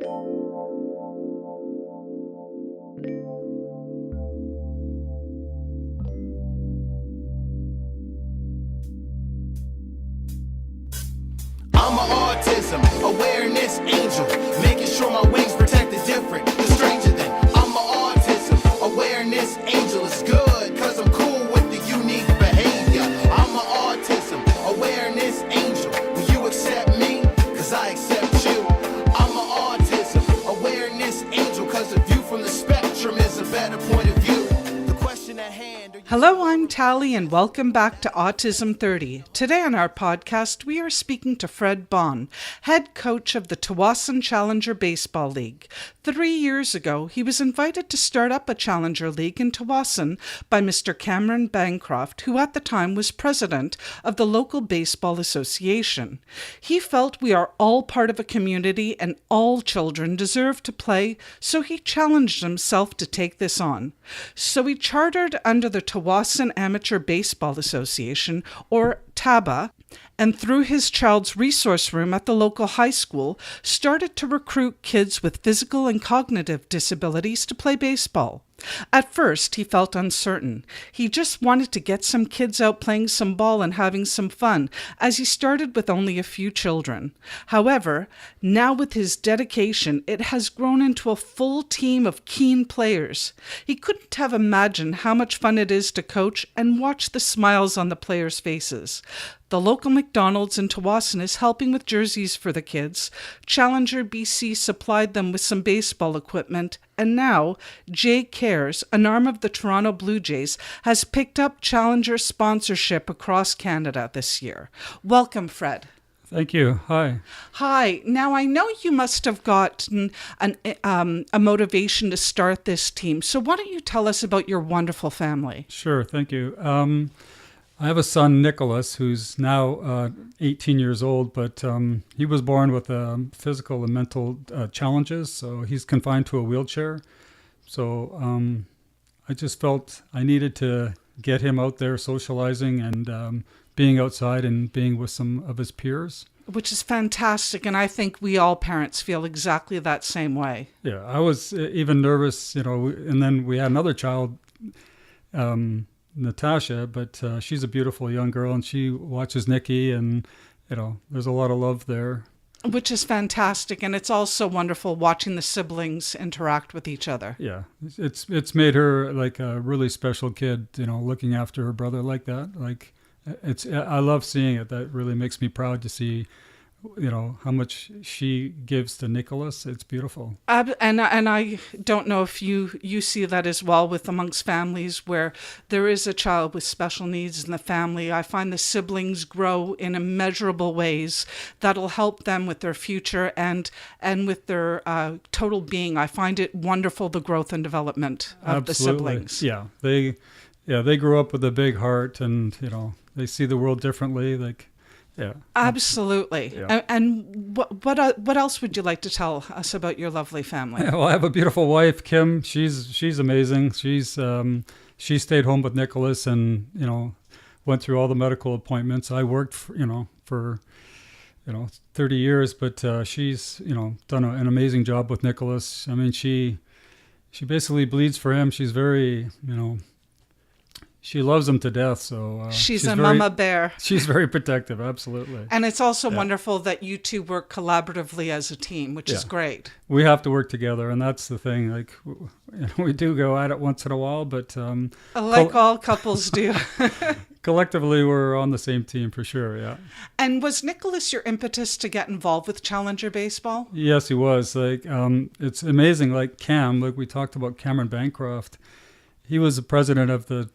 I'm an autism awareness angel, making sure my wings protect the different, the stranger than. I'm an autism awareness angel. It's good, cause I'm cool with the unique behavior. I'm an autism awareness angel. Will you accept me? Cause I accept you. I'm an autism awareness angel, cause a view from the spectrum is a better point of view. The question at hand. Hello, I'm Tally, and welcome back to Autism 30. Today on our podcast, we are speaking to Fred Bonn, head coach of the Tsawwassen Challenger Baseball League. 3 years ago, he was invited to start up a Challenger League in Tsawwassen by Mr. Cameron Bancroft, who at the time was president of the local baseball association. He felt we are all part of a community and all children deserve to play, so he challenged himself to take this on. So he chartered under the Tsawwassen Amateur Baseball Association, or TABA, and through his child's resource room at the local high school, started to recruit kids with physical and cognitive disabilities to play baseball. At first, he felt uncertain. He just wanted to get some kids out playing some ball and having some fun, as he started with only a few children. However, now with his dedication, it has grown into a full team of keen players. He couldn't have imagined how much fun it is to coach and watch the smiles on the players' faces. The local McDonald's in Tsawwassen is helping with jerseys for the kids. Challenger BC supplied them with some baseball equipment. And now, Jay Cares, an arm of the Toronto Blue Jays, has picked up Challenger sponsorship across Canada this year. Welcome, Fred. Thank you. Hi. Hi. Now, I know you must have gotten a motivation to start this team. So why don't you tell us about your wonderful family? Sure. Thank you. I have a son, Nicholas, who's now 18 years old, but he was born with physical and mental challenges, so he's confined to a wheelchair. So I just felt I needed to get him out there socializing and being outside and being with some of his peers. Which is fantastic, and I think we all parents feel exactly that same way. Yeah, I was even nervous, and then we had another child, Natasha, but she's a beautiful young girl and she watches Nikki, and there's a lot of love there, which is fantastic. And it's also wonderful watching the siblings interact with each other. Yeah, it's made her like a really special kid, looking after her brother like that. Like I love seeing it. That really makes me proud to see how much she gives to Nicholas. It's beautiful. And I don't know if you see that as well with amongst families where there is a child with special needs in the family. I find the siblings grow in immeasurable ways that'll help them with their future and with their total being. I find it wonderful, the growth and development of the siblings. Yeah, they grow up with a big heart, and they see the world differently. Yeah, absolutely. Yeah. And what else would you like to tell us about your lovely family? Well, I have a beautiful wife, Kim. She's amazing. She stayed home with Nicholas and went through all the medical appointments. I worked for 30 years, but she's done an amazing job with Nicholas. I mean, she basically bleeds for him. She's very she loves him to death, so she's a mama bear. She's very protective, absolutely. And it's also wonderful that you two work collaboratively as a team, which is great. We have to work together, and that's the thing. Like, we do go at it once in a while, but like all couples do. Collectively, we're on the same team for sure. Yeah. And was Nicholas your impetus to get involved with Challenger Baseball? Yes, he was. Like, it's amazing. Like Cam, like we talked about Cameron Bancroft. He was the president of the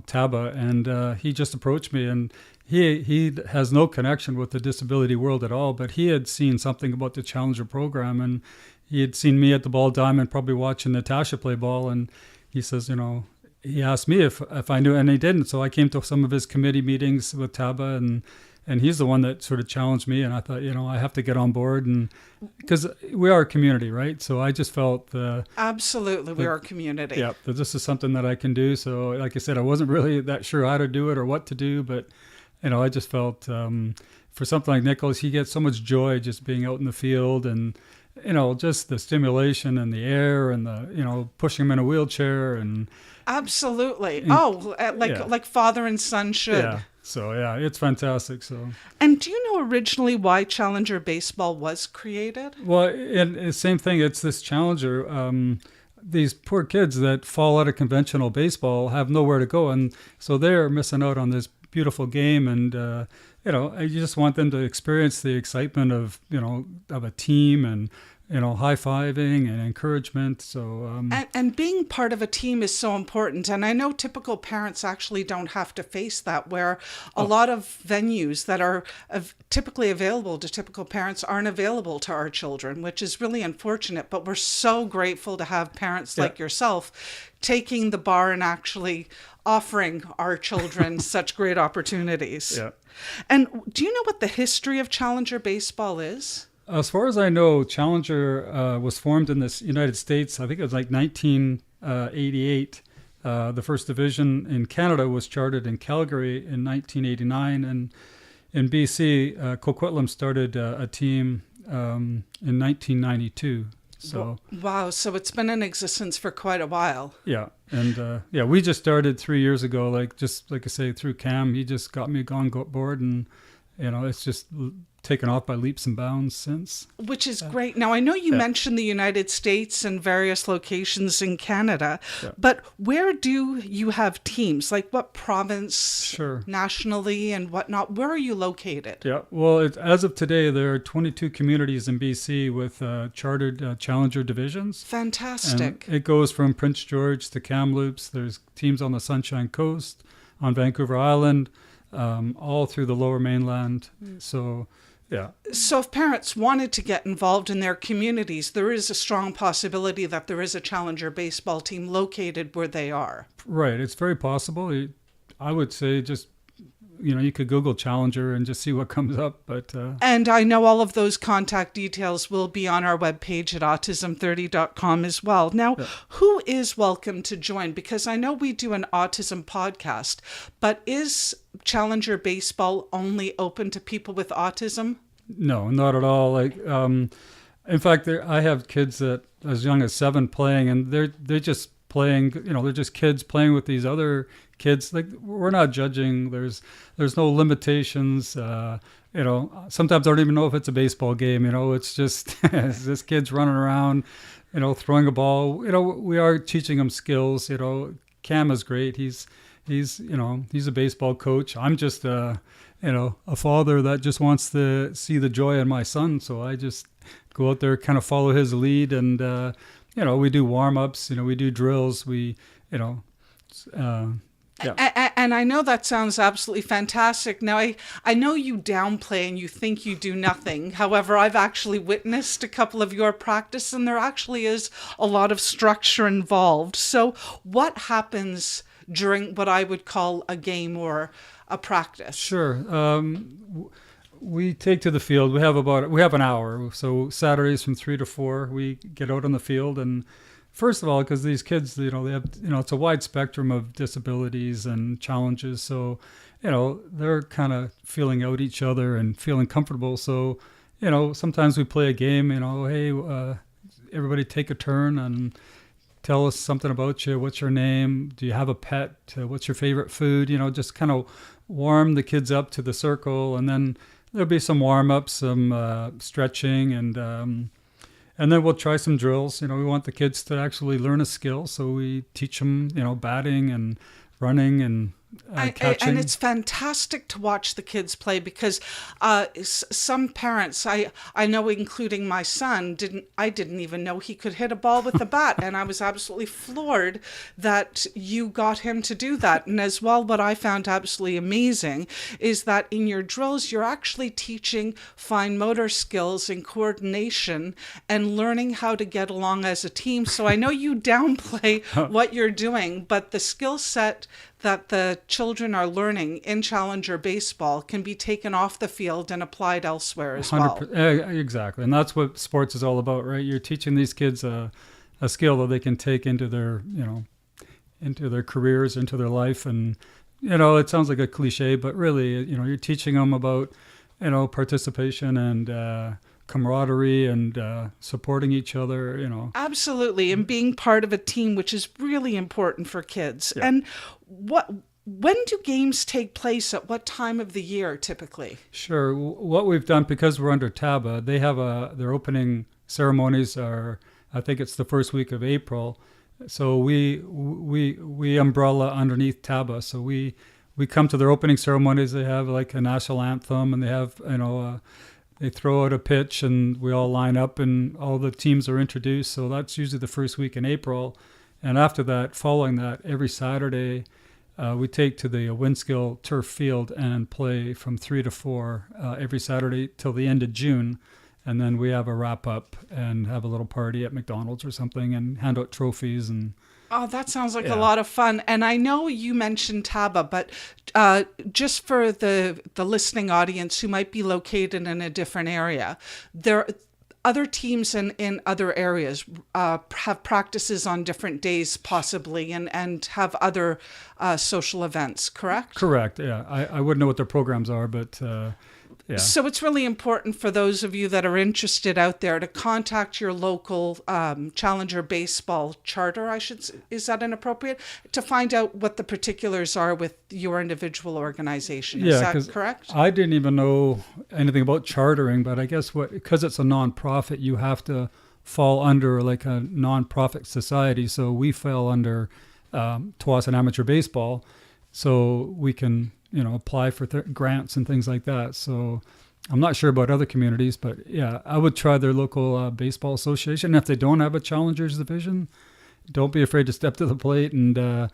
TABA, and he just approached me, and he has no connection with the disability world at all, but he had seen something about the Challenger program, and he had seen me at the Ball Diamond probably watching Natasha play ball, and he says, he asked me if I knew, and he didn't, so I came to some of his committee meetings with TABA, and he's the one that sort of challenged me, and I thought, I have to get on board, and because we are a community, right? So I just felt absolutely, we are a community. Yeah, that this is something that I can do. So, like I said, I wasn't really that sure how to do it or what to do, but I just felt for something like Nicholas, he gets so much joy just being out in the field and just the stimulation and the air and the, pushing them in a wheelchair and Absolutely. Yeah. Like father and son should. yeah. So yeah, it's fantastic. So And do you know originally why Challenger Baseball was created? well, and same thing. It's this Challenger. These poor kids that fall out of conventional baseball have nowhere to go, and so they're missing out on this beautiful game. And you just want them to experience the excitement of of a team and high-fiving and encouragement. So And being part of a team is so important. And I know typical parents actually don't have to face that, where a lot of venues that are typically available to typical parents aren't available to our children, which is really unfortunate. But we're so grateful to have parents like yourself taking the bar and actually offering our children such great opportunities. Yeah. And do you know what the history of Challenger Baseball is? As far as I know, Challenger was formed in the United States. I think it was like 1988. The first division in Canada was chartered in Calgary in 1989. And in BC, Coquitlam started a team in 1992. So Wow, so it's been in existence for quite a while. yeah, and we just started 3 years ago. Like I say, through Cam, he just got me on board, and it's just taken off by leaps and bounds since. Which is great. Now, I know you mentioned the United States and various locations in Canada, but where do you have teams? Like what province, Sure. nationally and whatnot? Where are you located? Yeah, well, as of today, there are 22 communities in BC with chartered Challenger divisions. Fantastic. And it goes from Prince George to Kamloops. There's teams on the Sunshine Coast, on Vancouver Island, all through the Lower Mainland. So, yeah. So if parents wanted to get involved in their communities, there is a strong possibility that there is a Challenger baseball team located where they are. Right. It's very possible. I would say just, you could Google Challenger and just see what comes up. But And I know all of those contact details will be on our webpage at autism30.com as well. Now, who is welcome to join? Because I know we do an autism podcast, but is Challenger Baseball only open to people with autism? no, not at all. Like, in fact, I have kids that as young as 7 playing, and they're just playing. They're just kids playing with these other kids. Like, we're not judging. There's no limitations. Sometimes I don't even know if it's a baseball game. It's just it's just kids running around, throwing a ball. We are teaching them skills. Cam is great. He's a baseball coach. I'm just a father that just wants to see the joy in my son. So I just go out there, kind of follow his lead, and we do warm-ups. We do drills. And I know that sounds absolutely fantastic. Now, I know you downplay and you think you do nothing. However, I've actually witnessed a couple of your practice, and there actually is a lot of structure involved. So what happens during what I would call a game or a practice? Sure. We take to the field. We have an hour. So Saturdays from 3 to 4, we get out on the field. And first of all, because these kids, they have, it's a wide spectrum of disabilities and challenges. So, they're kind of feeling out each other and feeling comfortable. So, sometimes we play a game, hey, everybody take a turn and tell us something about you. What's your name? Do you have a pet? What's your favorite food? Just kind of warm the kids up to the circle. And then there'll be some warm-ups, some stretching, and then we'll try some drills. We want the kids to actually learn a skill. So we teach them, batting and running and catching. And it's fantastic to watch the kids play, because some parents, I know, including my son, didn't even know he could hit a ball with a bat. And I was absolutely floored that you got him to do that. And as well, what I found absolutely amazing is that in your drills, you're actually teaching fine motor skills and coordination and learning how to get along as a team. So I know you downplay what you're doing, but the skill set that the children are learning in Challenger Baseball can be taken off the field and applied elsewhere as well. Exactly. And that's what sports is all about, right? You're teaching these kids a skill that they can take into their, into their careers, into their life. And, it sounds like a cliche, but really, you're teaching them about, participation and camaraderie and supporting each other, Absolutely. And being part of a team, which is really important for kids. Yeah. And when do games take place? At what time of the year typically? Sure. What we've done, because we're under TABA, they have their opening ceremonies are, I think it's the first week of April. So we umbrella underneath TABA. So we come to their opening ceremonies. They have like a national anthem, and they have, they throw out a pitch, and we all line up, and all the teams are introduced. So that's usually the first week in April. And after that, following that, every Saturday, we take to the Winskill turf field and play from 3 to 4 every Saturday till the end of June. And then we have a wrap up and have a little party at McDonald's or something and hand out trophies. And Oh, that sounds like a lot of fun. And I know you mentioned TABA, but just for the listening audience who might be located in a different area, other teams in other areas have practices on different days possibly and have other social events, correct? Correct, yeah. I wouldn't know what their programs are, but yeah. So it's really important for those of you that are interested out there to contact your local Challenger Baseball charter, is that inappropriate? To find out what the particulars are with your individual organization. Is that correct? I didn't even know anything about chartering, but I guess because it's a nonprofit, you have to fall under like a nonprofit society. So we fell under Tawasin Amateur Baseball, so we can apply for grants and things like that. So I'm not sure about other communities, but yeah, I would try their local baseball association. If they don't have a Challengers division, don't be afraid to step to the plate. And,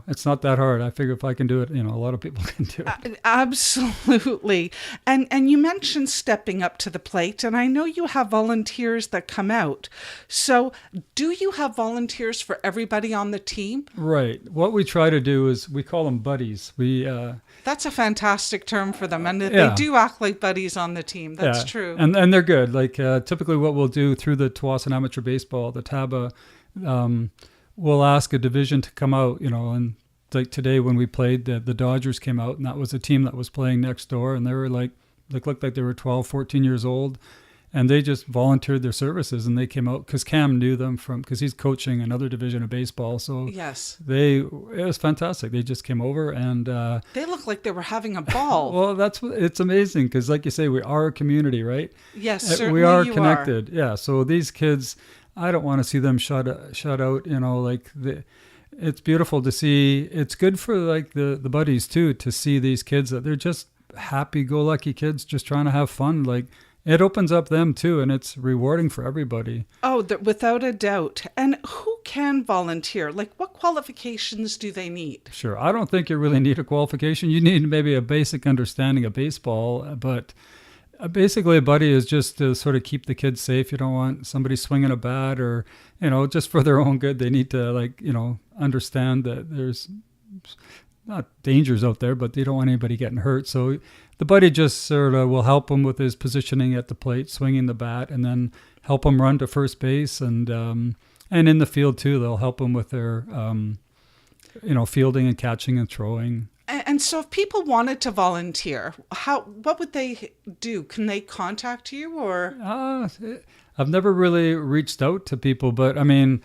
it's not that hard. I figure if I can do it, a lot of people can do it. Absolutely. And you mentioned stepping up to the plate, and I know you have volunteers that come out. So do you have volunteers for everybody on the team? Right. What we try to do is we call them buddies. That's a fantastic term for them. And they do act like buddies on the team. That's true. And they're good. Like typically what we'll do through the Tawasin Amateur Baseball, the TABA, we'll ask a division to come out, and like today when we played, the Dodgers came out, and that was a team that was playing next door, and they were looked like they were 12, 14 years old, and they just volunteered their services, and they came out because Cam knew them because he's coaching another division of baseball. So yes, it was fantastic. They just came over, and they looked like they were having a ball. Well, it's amazing because, like you say, we are a community, right? Yes, certainly we are connected. Yeah, so these kids, I don't want to see them shut out. It's beautiful to see. It's good for like the buddies too to see these kids that they're just happy-go-lucky kids just trying to have fun. Like it opens up them too, and it's rewarding for everybody. Oh, without a doubt. And who can volunteer? Like what qualifications do they need? Sure, I don't think you really need a qualification. You need maybe a basic understanding of baseball, but. Basically, a buddy is just to sort of keep the kids safe. You don't want somebody swinging a bat or, just for their own good. They need to understand that there's not dangers out there, but they don't want anybody getting hurt. So the buddy just sort of will help him with his positioning at the plate, swinging the bat, and then help him run to first base. And in the field too, they'll help him with their, fielding and catching and throwing. And so if people wanted to volunteer, what would they do? Can they contact you or? I've never really reached out to people, but I mean,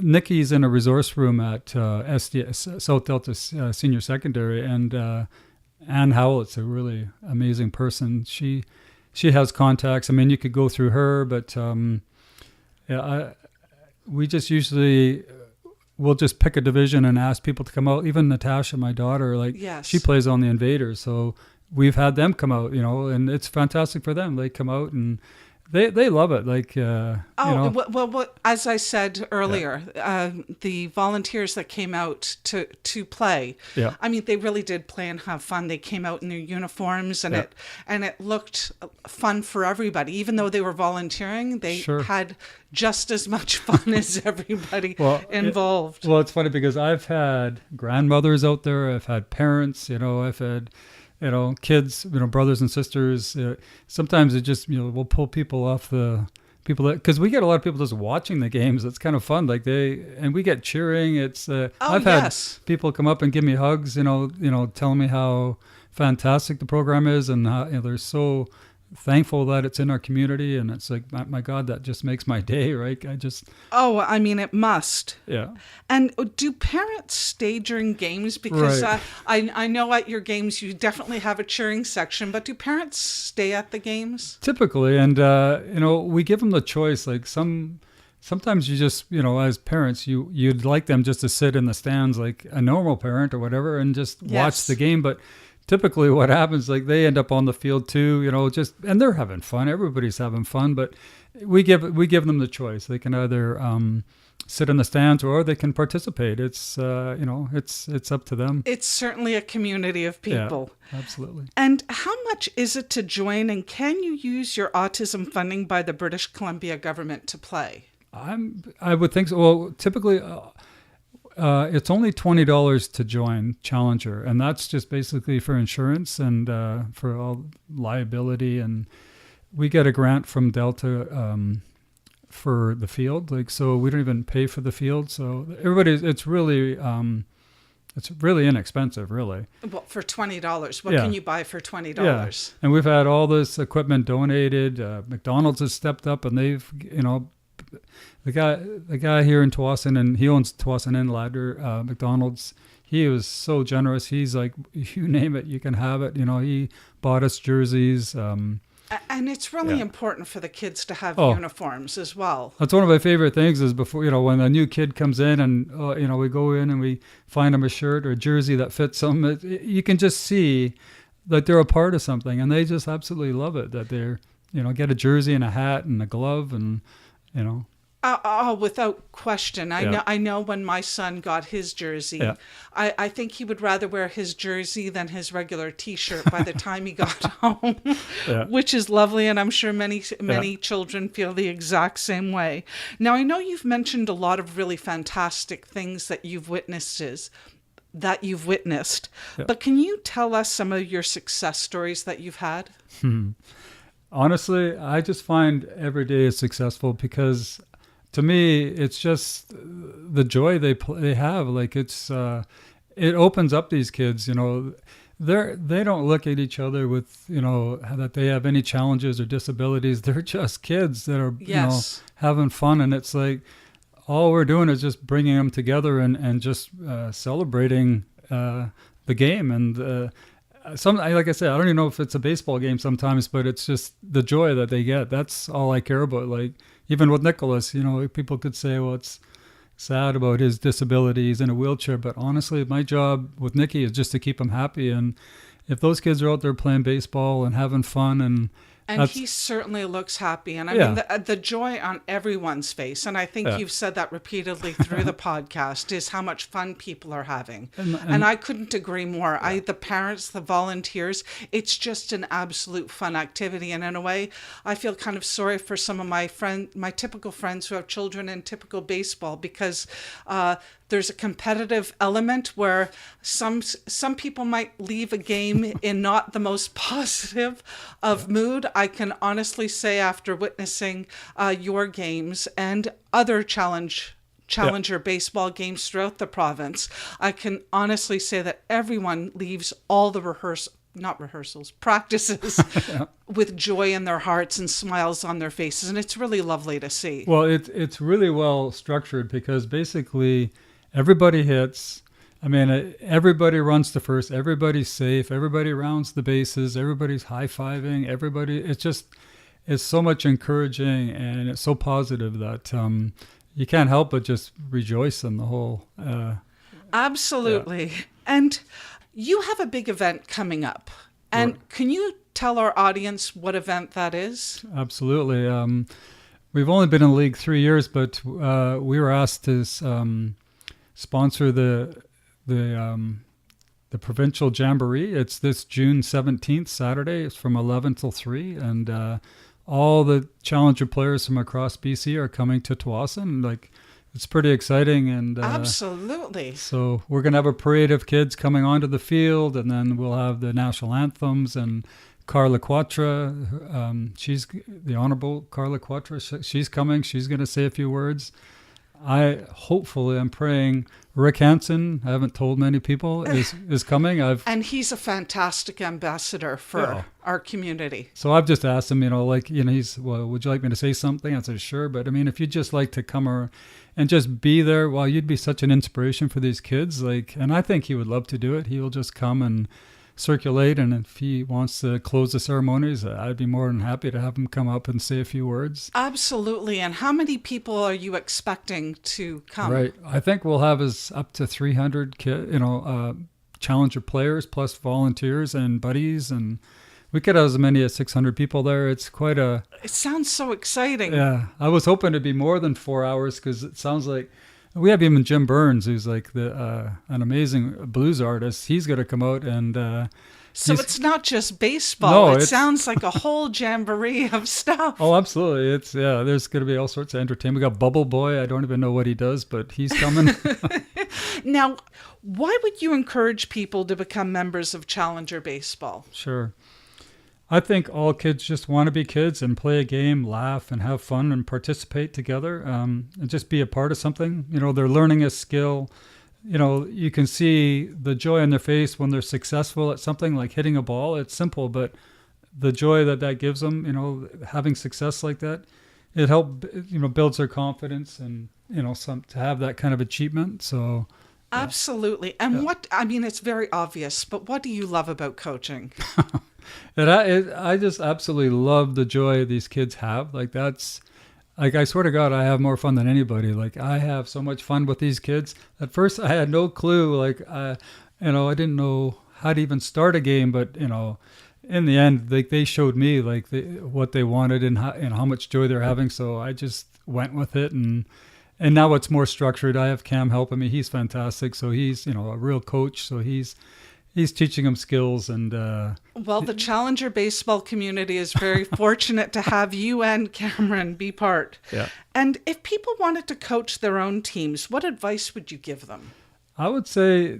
Nikki's in a resource room at SDS, South Delta Senior Secondary, and Ann Howlett's a really amazing person. She has contacts. I mean, you could go through her, but we just usually... We'll just pick a division and ask people to come out. Even Natasha, my daughter, yes. She plays on the Invaders. So we've had them come out, and it's fantastic for them. They come out and they love it. Well, as I said earlier, the volunteers that came out to play, I mean, they really did play and have fun. They came out in their uniforms, and it looked fun for everybody. Even though they were volunteering, they had just as much fun as everybody involved. It's funny because I've had grandmothers out there. I've had parents. I've had. Kids, brothers and sisters. Sometimes it just, we'll pull people off because we get a lot of people just watching the games. It's kind of fun. And we get cheering. It's, I've had people come up and give me hugs, telling me how fantastic the program is and how they're so thankful that it's in our community, and it's like, my God, that just makes my day, right? Oh, I mean, it must. Yeah. And do parents stay during games? Because Right. I know at your games you definitely have a cheering section, but do parents stay at the games? Typically, and we give them the choice. Like sometimes you just, as parents, you'd like them just to sit in the stands like a normal parent or whatever, and just watch Yes. the game. But typically, what happens, like they end up on the field too, and they're having fun. Everybody's having fun, but we give them the choice. They can either sit in the stands or they can participate. It's it's up to them. It's certainly a community of people. Yeah, absolutely. And how much is it to join, and can you use your autism funding by the British Columbia government to play? I would think so. Well, typically, it's only $20 to join Challenger, and that's just basically for insurance and for all liability. And we get a grant from Delta for the field, so we don't even pay for the field. So it's really inexpensive, really. Well, for $20, what Yeah. can you buy for $20? Yeah, and we've had all this equipment donated. McDonald's has stepped up, and they've, the guy here in Tawasin, and he owns Tawasin and Ladder McDonald's. He was so generous. He's like, you name it, you can have it. He bought us jerseys. And it's really Yeah. important for the kids to have Oh. uniforms as well. That's one of my favorite things is before, when a new kid comes in and, we go in and we find them a shirt or a jersey that fits them. You can just see that they're a part of something, and they just absolutely love it, that they're, get a jersey and a hat and a glove and, Without question. Yeah. I know when my son got his jersey, Yeah. I think he would rather wear his jersey than his regular T-shirt by the time he got home, Yeah. which is lovely. And I'm sure many children feel the exact same way. Now, I know you've mentioned a lot of really fantastic things that you've witnessed, Yeah. but can you tell us some of your success stories that you've had? Honestly, I just find every day is successful because to me, it's just the joy they have. Like it opens up these kids, they don't look at each other with, that they have any challenges or disabilities. They're just kids that are, Yes. having fun. And it's like, all we're doing is just bringing them together and just celebrating the game. And like I said, I don't even know if it's a baseball game sometimes, but it's just the joy that they get. That's all I care about. Like even with Nicholas, people could say, well, it's sad about his disabilities in a wheelchair, but honestly, my job with Nicky is just to keep him happy. And if those kids are out there playing baseball and having fun, and he certainly looks happy. And I Yeah. mean, the joy on everyone's face, and I think Yeah. you've said that repeatedly through the podcast, is how much fun people are having. And- And I couldn't agree more. The parents, the volunteers, it's just an absolute fun activity. And in a way, I feel kind of sorry for some of my typical friends who have children in typical baseball, because there's a competitive element where some people might leave a game in not the most positive of mood. I can honestly say, after witnessing your games and other Challenger baseball games throughout the province, I can honestly say that everyone leaves all the practices with joy in their hearts and smiles on their faces. And it's really lovely to see. Well, it's really well structured because basically everybody hits. I mean, everybody runs to first. Everybody's safe. Everybody rounds the bases. Everybody's high-fiving. It's so much encouraging, and it's so positive that you can't help but just rejoice in the whole. Absolutely. Yeah. And you have a big event coming up. And Right. Can you tell our audience what event that is? Absolutely. We've only been in the league 3 years, but we were asked to sponsor the Provincial Jamboree. It's this June 17th, Saturday. It's from 11 till 3. And all the Challenger players from across BC are coming to Tawasin. It's pretty exciting. And absolutely. So we're going to have a parade of kids coming onto the field, and then we'll have the national anthems. And Carla Quatra, she's the Honorable Carla Quatra. She's coming. She's going to say a few words. I'm praying Rick Hansen, I haven't told many people, is coming. And he's a fantastic ambassador for our community. So I've just asked him, he's, well, would you like me to say something? I said, sure. But I mean, if you'd just like to come and just be there, well, you'd be such an inspiration for these kids. And I think he would love to do it. He will just come and circulate. And if he wants to close the ceremonies, I'd be more than happy to have him come up and say a few words. Absolutely. And how many people are you expecting to come? Right. I think we'll have up to 300 challenger players plus volunteers and buddies, and we could have as many as 600 people there. It's quite a... It sounds so exciting. Yeah. I was hoping it'd be more than 4 hours, because it sounds like we have even Jim Burns, who's like an amazing blues artist. He's going to come out and... So it's not just baseball. No, it sounds like a whole jamboree of stuff. Oh, absolutely. There's going to be all sorts of entertainment. We got Bubble Boy. I don't even know what he does, but he's coming. Now, why would you encourage people to become members of Challenger Baseball? Sure. I think all kids just want to be kids and play a game, laugh, and have fun and participate together, and just be a part of something. They're learning a skill. You can see the joy on their face when they're successful at something like hitting a ball. It's simple, but the joy that gives them, having success like that, it builds their confidence and, to have that kind of achievement. So. Absolutely. And it's very obvious, but what do you love about coaching? I just absolutely love the joy these kids have. I swear to God, I have more fun than anybody. I have so much fun with these kids. At first, I had no clue. I didn't know how to even start a game. But in the end, they showed me what they wanted and how much joy they're having. So I just went with it, and now it's more structured. I have Cam helping me. He's fantastic. So he's a real coach. So he's teaching them skills. And well, the Challenger baseball community is very fortunate to have you and Cameron be part. Yeah. And if people wanted to coach their own teams, what advice would you give them? I would say,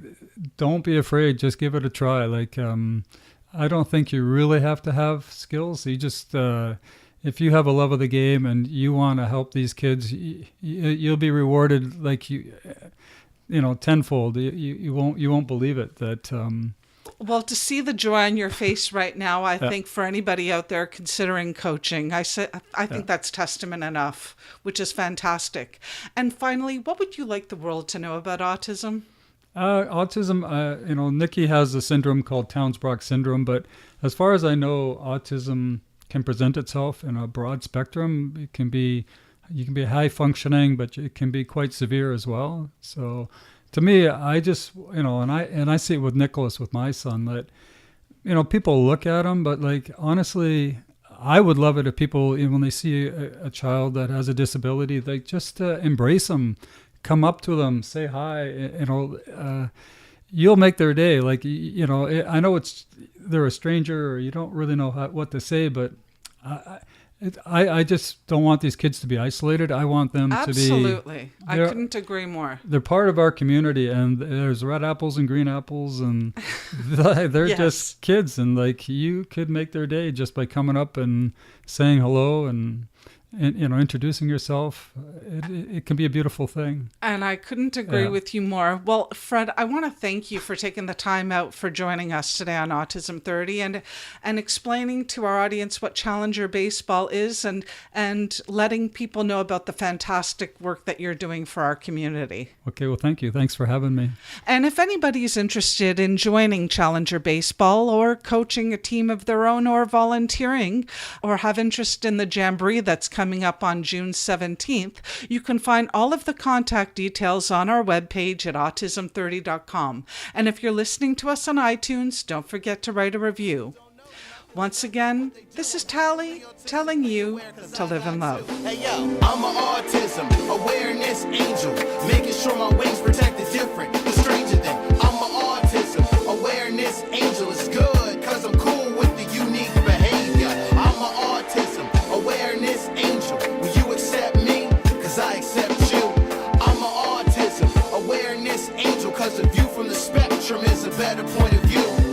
don't be afraid. Just give it a try. I don't think you really have to have skills. You just, if you have a love of the game and you want to help these kids, you'll be rewarded tenfold. You won't believe it that. Well, to see the joy on your face right now, I think for anybody out there considering coaching, I think that's testament enough, which is fantastic. And finally, what would you like the world to know about autism? Autism, Nikki has a syndrome called Townes-Brock syndrome, but as far as I know, autism can present itself in a broad spectrum. You can be high functioning, but it can be quite severe as well. So to me, I just, and I see it with Nicholas, with my son, that, people look at him, but honestly, I would love it if people, when they see a child that has a disability, they just embrace them, come up to them, say hi, you'll make their day. I know they're a stranger or you don't really know what to say, but I just don't want these kids to be isolated. I want them to be... Absolutely. I couldn't agree more. They're part of our community, and there's red apples and green apples, and they're just kids, and you could make their day just by coming up and saying hello and introducing yourself. It can be a beautiful thing. And I couldn't agree with you more. Well, Fred, I want to thank you for taking the time out for joining us today on Autism 30 and explaining to our audience what Challenger Baseball is and letting people know about the fantastic work that you're doing for our community. Okay, well, thank you. Thanks for having me. And if anybody's interested in joining Challenger Baseball or coaching a team of their own or volunteering or have interest in the Jamboree that's coming up on June 17th, you can find all of the contact details on our webpage at autism30.com. And if you're listening to us on iTunes, don't forget to write a review. Once again, this is Tally telling you to live in love. Hey yo, I'm an autism awareness angel, making sure my wings protected different. The stranger thing, I'm an autism awareness angel. It's good, cause I'm cool with the unique behavior. I'm an autism awareness angel. Will you accept me? Cause I accept you. I'm an autism awareness angel, cause the view from the spectrum is a better point of view.